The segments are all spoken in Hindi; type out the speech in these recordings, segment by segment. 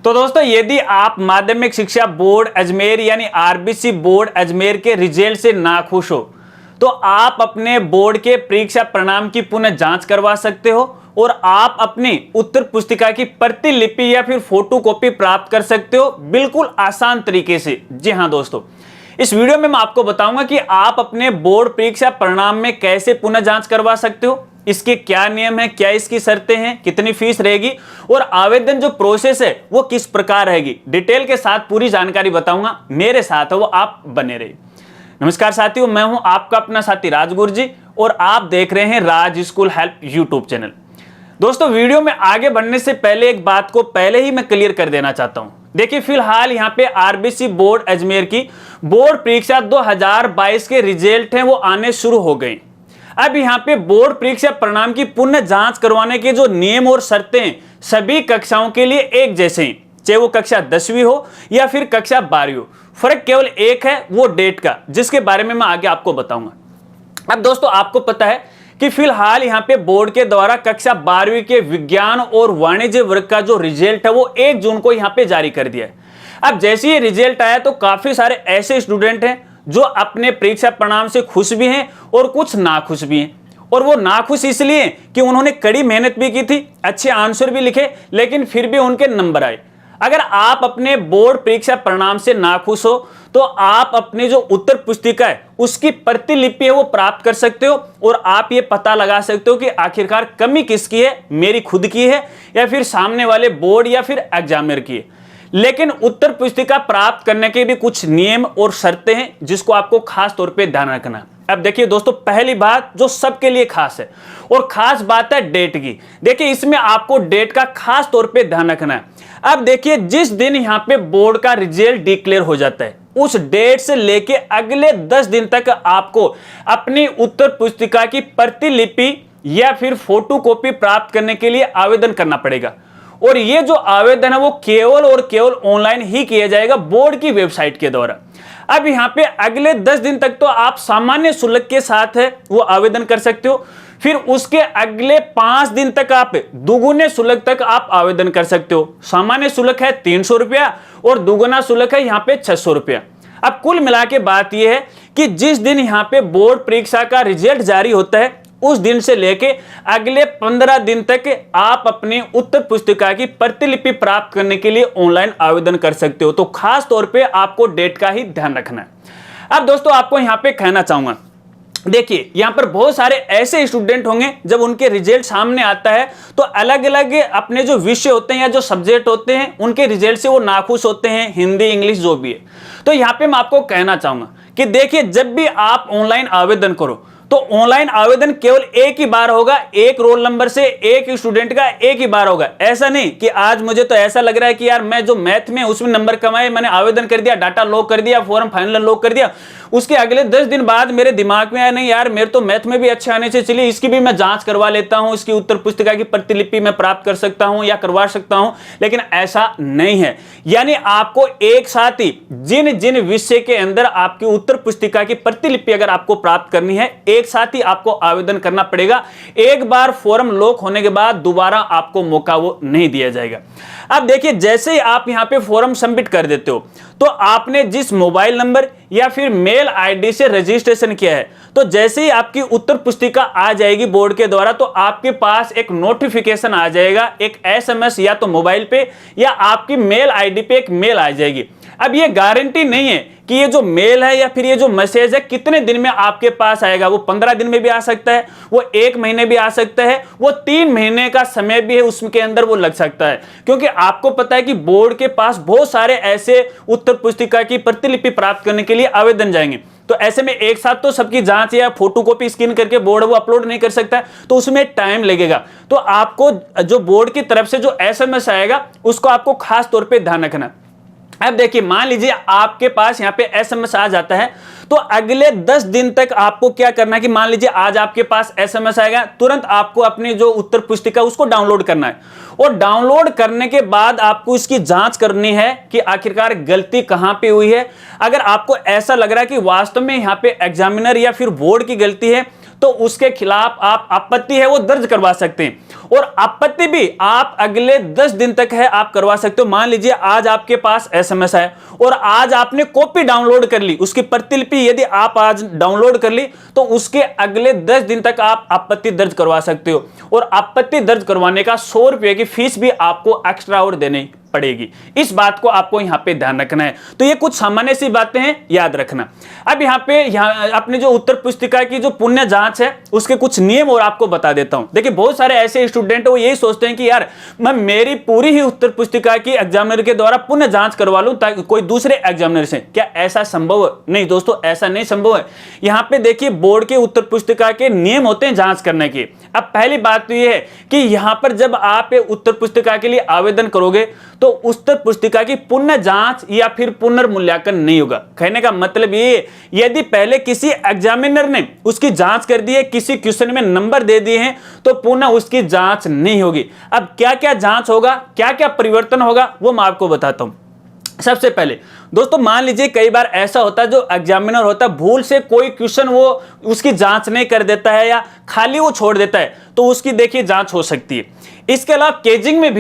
तो दोस्तों, यदि आप माध्यमिक शिक्षा बोर्ड अजमेर यानी आरबीसी बोर्ड अजमेर के रिजल्ट से नाखुश हो तो आप अपने बोर्ड के परीक्षा परिणाम की पुनः जांच करवा सकते हो और आप अपनी उत्तर पुस्तिका की प्रतिलिपि या फिर फोटोकॉपी प्राप्त कर सकते हो बिल्कुल आसान तरीके से। जी हां दोस्तों, इस वीडियो में मैं आपको बताऊंगा कि आप अपने बोर्ड परीक्षा परिणाम में कैसे पुनः जांच करवा सकते हो, इसके क्या नियम है, क्या इसकी शर्तें हैं, कितनी फीस रहेगी और आवेदन जो प्रोसेस है वो किस प्रकार रहेगी, डिटेल के साथ पूरी जानकारी बताऊंगा। मेरे साथ है वो आप बने रहिए। नमस्कार साथियों, मैं हूं आपका अपना साथी राजगुरु जी और आप देख रहे हैं राज स्कूल हेल्प यूट्यूब चैनल। दोस्तों, वीडियो में आगे बढ़ने से पहले एक बात को पहले ही मैं क्लियर कर देना चाहता हूं। देखिए, फिलहाल यहां पे आरबीसी बोर्ड अजमेर की बोर्ड परीक्षा 2022 के रिजल्ट हैं वो आने शुरू हो गए। अब यहाँ पे बोर्ड परीक्षा परिणाम की पुनः जांच करवाने के जो नियम और शर्तें सभी कक्षाओं के लिए एक जैसे हैं, चाहे वो कक्षा 10वीं हो या फिर कक्षा 12वीं हो। फर्क केवल एक है, वो डेट का, जिसके बारे में मैं आगे आपको बताऊंगा। अब दोस्तों, आपको पता है कि फिलहाल यहाँ पे बोर्ड के द्वारा कक्षा 12वीं के विज्ञान और वाणिज्य वर्ग का जो रिजल्ट है वो 1 जून को यहाँ पे जारी कर दिया है। अब जैसे ये रिजल्ट आया तो काफी सारे ऐसे स्टूडेंट हैं जो अपने परीक्षा परिणाम से खुश भी हैं और कुछ नाखुश भी हैं। और वो नाखुश इसलिए कि उन्होंने कड़ी मेहनत भी की थी, अच्छे आंसर भी लिखे, लेकिन फिर भी उनके नंबर आए। अगर आप अपने बोर्ड परीक्षा परिणाम से नाखुश हो तो आप अपनी जो उत्तर पुस्तिका है उसकी प्रतिलिपि है वो प्राप्त कर सकते हो और आप ये पता लगा सकते हो कि आखिरकार कमी किसकी है, मेरी खुद की है या फिर सामने वाले बोर्ड या फिर एग्जामिनर की है। लेकिन उत्तर पुस्तिका प्राप्त करने के भी कुछ नियम और शर्तें हैं जिसको आपको खास तौर पे ध्यान रखना है। अब देखिए दोस्तों, पहली बात जो सबके लिए खास है और खास बात है डेट की। देखिए, इसमें आपको डेट का खास तौर पे ध्यान रखना है। अब देखिए, जिस दिन यहाँ पे बोर्ड का रिजल्ट डिक्लेयर हो जाता है उस डेट से लेके अगले 10 दिन तक आपको अपनी उत्तर पुस्तिका की प्रतिलिपि या फिर फोटोकॉपी प्राप्त करने के लिए आवेदन करना पड़ेगा। और ये जो आवेदन है वो केवल और केवल ऑनलाइन ही किया जाएगा बोर्ड की वेबसाइट के द्वारा। अब यहाँ पे अगले 10 दिन तक तो आप सामान्य शुल्क के साथ है वो आवेदन कर सकते हो, फिर उसके अगले 5 दिन तक आप दुगुने शुल्क तक आप आवेदन कर सकते हो। सामान्य शुल्क है 300 रुपया और दुगुना शुल्क है यहाँ पे 600 रुपया। अब कुल मिला के बात यह है कि जिस दिन यहाँ पे बोर्ड परीक्षा का रिजल्ट जारी होता है उस दिन से लेके अगले 15 दिन तक आप अपनी उत्तर पुस्तिका की प्रतिलिपि प्राप्त करने के लिए ऑनलाइन आवेदन कर सकते हो। तो खास तौर पे आपको डेट का ही ध्यान रखना है। अब दोस्तों, आपको यहाँ पे कहना चाहूंगा, देखिए यहाँ पर बहुत सारे ऐसे स्टूडेंट होंगे जब उनके रिजल्ट सामने आता है तो अलग अलग अपने जो विषय होते हैं या जो सब्जेक्ट होते हैं उनके रिजल्ट से वो नाखुश होते हैं, हिंदी इंग्लिश जो भी है। तो यहाँ पे मैं आपको कहना चाहूंगा कि देखिए, जब भी आप ऑनलाइन आवेदन करो तो ऑनलाइन आवेदन केवल एक ही बार होगा, एक रोल नंबर से एक स्टूडेंट का एक ही बार होगा। ऐसा नहीं कि आज मुझे तो ऐसा लग रहा है कि यार मैं जो मैथ में उसमें नंबर कमाए, मैंने आवेदन कर दिया, डाटा लॉक कर दिया, फॉर्म फाइनल लॉक कर दिया, उसके अगले 10 दिन बाद मेरे दिमाग में आया नहीं यार मेरे तो मैथ में भी अच्छे आने से, चलिए इसकी भी मैं जांच करवा लेता हूं, इसकी उत्तर पुस्तिका की प्रतिलिपि मैं प्राप्त कर सकता हूं या करवा सकता हूं। लेकिन ऐसा नहीं है, यानी आपको एक साथ ही जिन जिन विषय के अंदर आपकी उत्तर पुस्तिका की प्रतिलिपि अगर आपको प्राप्त करनी है एक साथ ही आपको आवेदन करना पड़ेगा। एक बार फॉर्म लॉक होने के बाद दोबारा आपको मौका वो नहीं दिया जाएगा। अब देखिए, जैसे ही आप यहां पे फॉर्म सबमिट कर देते हो तो आपने जिस मोबाइल नंबर या फिर मेल आईडी से रजिस्ट्रेशन किया है तो जैसे ही आपकी उत्तर पुस्तिका आ जाएगी बोर्ड के द्वारा तो आपके पास एक नोटिफिकेशन आ जाएगा, एक एसएमएस या तो मोबाइल पे या आपकी मेल आईडी पे एक मेल आ जाएगी। अब ये गारंटी नहीं है कि ये जो मेल है या फिर ये जो मैसेज है कितने दिन में आपके पास आएगा। वो 15 दिन में भी आ सकता है, वो 1 महीने भी आ सकता है, वो 3 महीने का समय भी है उसके अंदर वो लग सकता है। क्योंकि आपको पता है कि बोर्ड के पास बहुत सारे ऐसे उत्तर पुस्तिका की प्रतिलिपि प्राप्त करने के लिए आवेदन जाएंगे। तो ऐसे में एक साथ तो सबकी जांच या फोटोकॉपी स्कैन करके बोर्ड वो अपलोड नहीं कर सकता है, तो उसमें टाइम लगेगा। तो आपको जो बोर्ड की तरफ से जो एसएमएस आएगा उसको आपको खास तौर पे ध्यान रखना। अब देखिए, मान लीजिए आपके पास यहाँ पे एसएमएस आ जाता है तो अगले 10 दिन तक आपको क्या करना है कि मान लीजिए आज आपके पास एसएमएस आएगा, तुरंत आपको अपनी जो उत्तर पुस्तिका उसको डाउनलोड करना है और डाउनलोड करने के बाद आपको इसकी जांच करनी है कि आखिरकार गलती कहां पे हुई है। अगर आपको ऐसा लग रहा है कि वास्तव में यहाँ पे एग्जामिनर या फिर बोर्ड की गलती है तो उसके खिलाफ आप आपत्ति है वो दर्ज करवा सकते हैं। और आपत्ति भी आप अगले 10 दिन तक है आप करवा सकते हो। मान लीजिए आज आपके पास एसएमएस है और आज आपने कॉपी डाउनलोड कर ली, उसकी प्रतिलिपि यदि आप आज डाउनलोड कर ली तो उसके अगले 10 दिन तक आप आपत्ति दर्ज करवा सकते हो। और आपत्ति दर्ज करवाने का 100 रुपए की फीस भी आपको एक्स्ट्रा और देनी पड़ेगी। इस बात को आपको यहां पे ध्यान रखना है। तो ये कुछ सामान्य सी बातें हैं, याद रखना। अब यहां अपने जो उत्तर पुस्तिका की जो पुण्य जांच है उसके कुछ नियम और आपको बता देता हूं। देखिए बहुत सारे ऐसे स्टूडेंट वो यही सोचते हैं कि यार मैं मेरी पूरी ही उत्तर पुस्तिका की एग्जामिनर के द्वारा पुण्य जांच करवा लूं ताकि कोई दूसरे एग्जामिनर से। क्या ऐसा संभव है? नहीं दोस्तों, ऐसा नहीं संभव है। यहां पे देखिए बोर्ड के उत्तर पुस्तिका के नियम होते हैं जांच करने के। अब पहली बात तो यह है कि यहां पर जब आप उत्तर पुस्तिका के लिए आवेदन करोगे तो उत्तर पुस्तिका की पुनः जांच या फिर पुनर्मूल्यांकन नहीं होगा। कहने का मतलब ये, यदि पहले किसी एग्जामिनर ने उसकी जांच कर दी है, किसी क्वेश्चन में नंबर दे दिए हैं, तो पुनः उसकी जांच नहीं होगी। अब क्या क्या जांच होगा, क्या क्या परिवर्तन होगा, वो मैं आपको बताता हूं। सबसे पहले दोस्तों मान लीजिए कई बार ऐसा होता है जो एग्जामिनर होता है भूल से कोई क्वेश्चन वो उसकी जांच नहीं कर देता है या खाली वो छोड़ देता है, तो उसकी देखिए जांच हो सकती है। इसके अलावा केजिंग में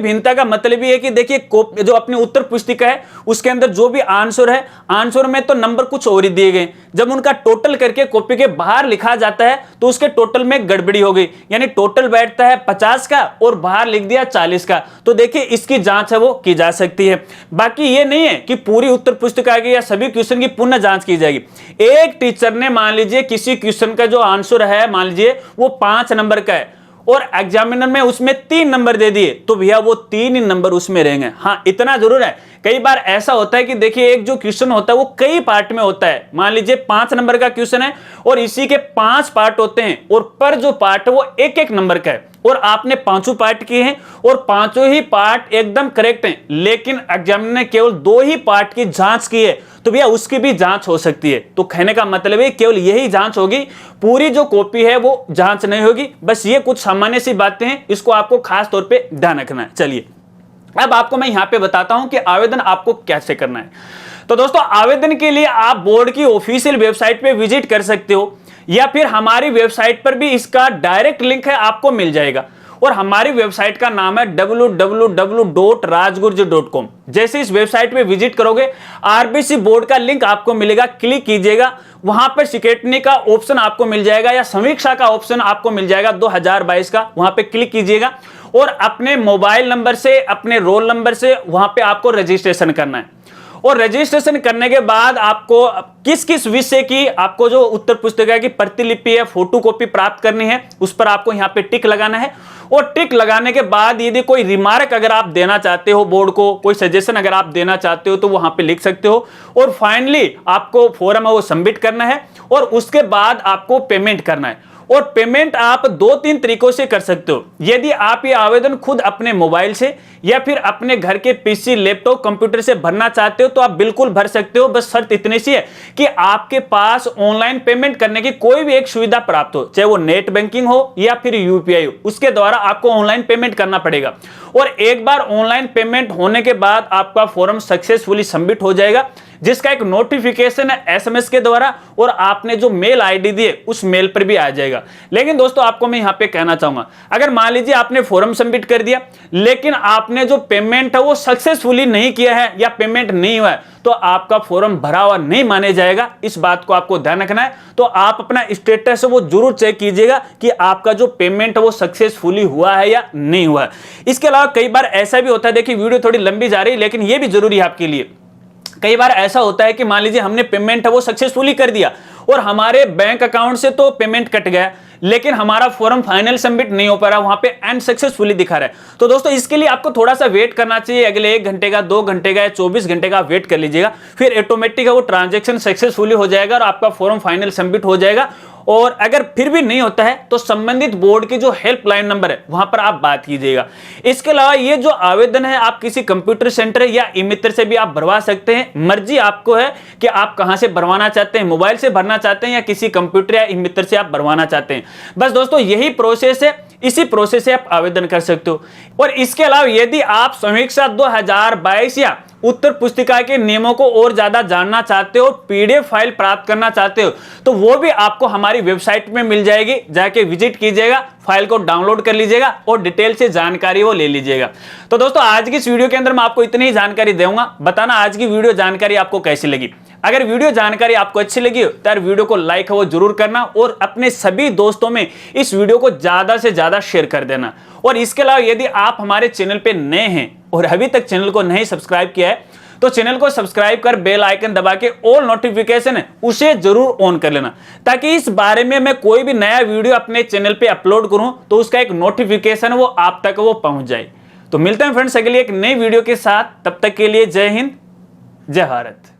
भिन्नता का मतलब ये है कि देखिए जो अपनी उत्तर पुस्तिका है उसके अंदर जो भी आंसर है, आंसर में तो नंबर कुछ और ही दिए गए, जब उनका टोटल करके कॉपी के बाहर लिखा जाता है तो उसके टोटल में गड़बड़ी हो गई, यानी टोटल बैठता है 50 का और बाहर लिख दिया 40 का। तो देखिए इसकी जांच है वो की जा सकती है। बाकी ये नहीं है कि पूरी उत्तर पुस्तिका की या सभी क्वेश्चन की पुनः जांच की जाएगी। एक टीचर ने मान लीजिए किसी क्वेश्चन का जो आंसर है मान लीजिए वो 5 नंबर का है और एग्जामिनर में उसमें 3 नंबर दे दिए, तो भैया वो 3 ही नंबर उसमें रहेंगे। हाँ इतना जरूर है, कई बार ऐसा होता है कि देखिए एक जो क्वेश्चन होता है वो कई पार्ट में होता है। मान लीजिए 5 नंबर का क्वेश्चन है और इसी के 5 पार्ट होते हैं और पर जो पार्ट है वो 1-1 नंबर का है और आपने 5 पार्ट किए हैं और 5 ही पार्ट एकदम करेक्ट हैं, लेकिन एग्जामिनर ने केवल 2 ही पार्ट की जांच की है, तो भैया उसकी भी जांच हो सकती है। तो कहने का मतलब है केवल यही जांच होगी, पूरी जो कॉपी है वो जांच नहीं होगी। बस ये कुछ सामान्य सी बातें हैं, इसको आपको खास तौर पे ध्यान रखना है। चलिए अब आपको मैं यहां पे बताता हूं कि आवेदन आपको कैसे करना है। तो दोस्तों आवेदन के लिए आप बोर्ड की ऑफिशियल वेबसाइट पे विजिट कर सकते हो या फिर हमारी वेबसाइट पर भी इसका डायरेक्ट लिंक है आपको मिल जाएगा। और हमारी वेबसाइट का नाम है www.rajgurj.com। जैसे इस वेबसाइट पे विजिट करोगे आरबीसी बोर्ड का लिंक आपको मिलेगा, क्लिक कीजिएगा, वहां पर स्क्रूटनी का ऑप्शन आपको मिल जाएगा या समीक्षा का ऑप्शन आपको मिल जाएगा 2022 का, वहां पे क्लिक कीजिएगा और अपने मोबाइल नंबर से अपने रोल नंबर से वहां पे आपको रजिस्ट्रेशन करना है। और रजिस्ट्रेशन करने के बाद आपको किस किस विषय की आपको जो उत्तर पुस्तिका की प्रतिलिपि है फोटो कॉपी प्राप्त करनी है उस पर आपको यहां पे टिक लगाना है। और टिक लगाने के बाद यदि कोई रिमार्क अगर आप देना चाहते हो बोर्ड को, कोई सजेशन अगर आप देना चाहते हो तो वहां पे लिख सकते हो। और फाइनली आपको फॉर्म है वो सबमिट करना है और उसके बाद आपको पेमेंट करना है। और पेमेंट आप 2-3 तरीकों से कर सकते हो। यदि आप ये आवेदन खुद अपने मोबाइल से या फिर अपने घर के पीसी, लैपटॉप, कंप्यूटर से भरना चाहते हो तो आप बिल्कुल भर सकते हो। बस शर्त इतनी सी है कि आपके पास ऑनलाइन पेमेंट करने की कोई भी एक सुविधा प्राप्त हो, चाहे वो नेट बैंकिंग हो या फिर यूपीआई हो, उसके द्वारा आपको ऑनलाइन पेमेंट करना पड़ेगा। और एक बार ऑनलाइन पेमेंट होने के बाद आपका फॉर्म सक्सेसफुली सबमिट हो जाएगा, जिसका एक नोटिफिकेशन है एसएमएस के द्वारा और आपने जो मेल आईडी दी है उस मेल पर भी आ जाएगा। लेकिन दोस्तों आपको मैं यहां पे कहना चाहूंगा, अगर मान लीजिए आपने फॉर्म सबमिट कर दिया लेकिन आपने जो पेमेंट है वो सक्सेसफुली नहीं किया है या पेमेंट नहीं हुआ है तो आपका फॉर्म भरा हुआ नहीं माने जाएगा। इस बात को आपको ध्यान रखना है। तो आप अपना स्टेटस वो जरूर चेक कीजिएगा कि आपका जो पेमेंट है वो सक्सेसफुली हुआ है या नहीं हुआ है। इसके अलावा कई बार ऐसा भी होता है, देखिए वीडियो थोड़ी लंबी जा रही है लेकिन ये भी जरूरी है आपके लिए। कई बार ऐसा होता है कि मान लीजिए हमने पेमेंट है वो सक्सेसफुली कर दिया और हमारे बैंक अकाउंट से तो पेमेंट कट गया लेकिन हमारा फॉर्म फाइनल सबमिट नहीं हो पा रहा, वहां पे अनसक्सेसफुली दिखा रहा है। तो दोस्तों इसके लिए आपको थोड़ा सा वेट करना चाहिए, अगले 1 घंटे का, 2 घंटे का या 24 घंटे का वेट कर लीजिएगा। फिर ऑटोमेटिक वो ट्रांजैक्शन सक्सेसफुली हो जाएगा और आपका फॉर्म फाइनल सबमिट हो जाएगा। और अगर फिर भी नहीं होता है तो संबंधित बोर्ड की जो हेल्पलाइन नंबर है वहां पर आप बात कीजिएगा। इसके अलावा ये जो आवेदन है आप किसी कंप्यूटर सेंटर या ई-मित्र से भी आप भरवा सकते हैं। मर्जी आपको है कि आप कहां से भरवाना चाहते हैं, मोबाइल से भरना चाहते हैं या किसी कंप्यूटर या ई-मित्र से आप भरवाना चाहते हैं। बस दोस्तों यही प्रोसेस है, इसी प्रोसेस से आप आवेदन कर सकते हो। और इसके अलावा यदि आप समीक्षा 2022 या उत्तर पुस्तिका के नियमों को और ज्यादा जानना चाहते हो, पीडीएफ फाइल प्राप्त करना चाहते हो, तो वो भी आपको हमारी वेबसाइट में मिल जाएगी। जाके विजिट कीजिएगा, फाइल को डाउनलोड कर लीजिएगा और डिटेल से जानकारी वो ले लीजिएगा। तो दोस्तों आज की इस वीडियो के अंदर मैं आपको इतनी ही जानकारी दूंगा। बताना आज की वीडियो जानकारी आपको कैसी लगी। अगर वीडियो जानकारी आपको अच्छी लगी हो तो यार वीडियो को लाइक वो जरूर करना और अपने सभी दोस्तों में इस वीडियो को ज्यादा से ज्यादा शेयर कर देना। और इसके अलावा यदि आप हमारे चैनल पे नए हैं और अभी तक चैनल को नहीं सब्सक्राइब किया है तो चैनल को सब्सक्राइब कर बेल आइकन दबा के ऑल नोटिफिकेशन है उसे जरूर ऑन कर लेना, ताकि इस बारे में मैं कोई भी नया वीडियो अपने चैनल पे अपलोड करूं तो उसका एक नोटिफिकेशन वो आप तक वो पहुंच जाए। तो मिलते हैं फ्रेंड्स अगली एक नई वीडियो के साथ, तब तक के लिए जय हिंद, जय भारत।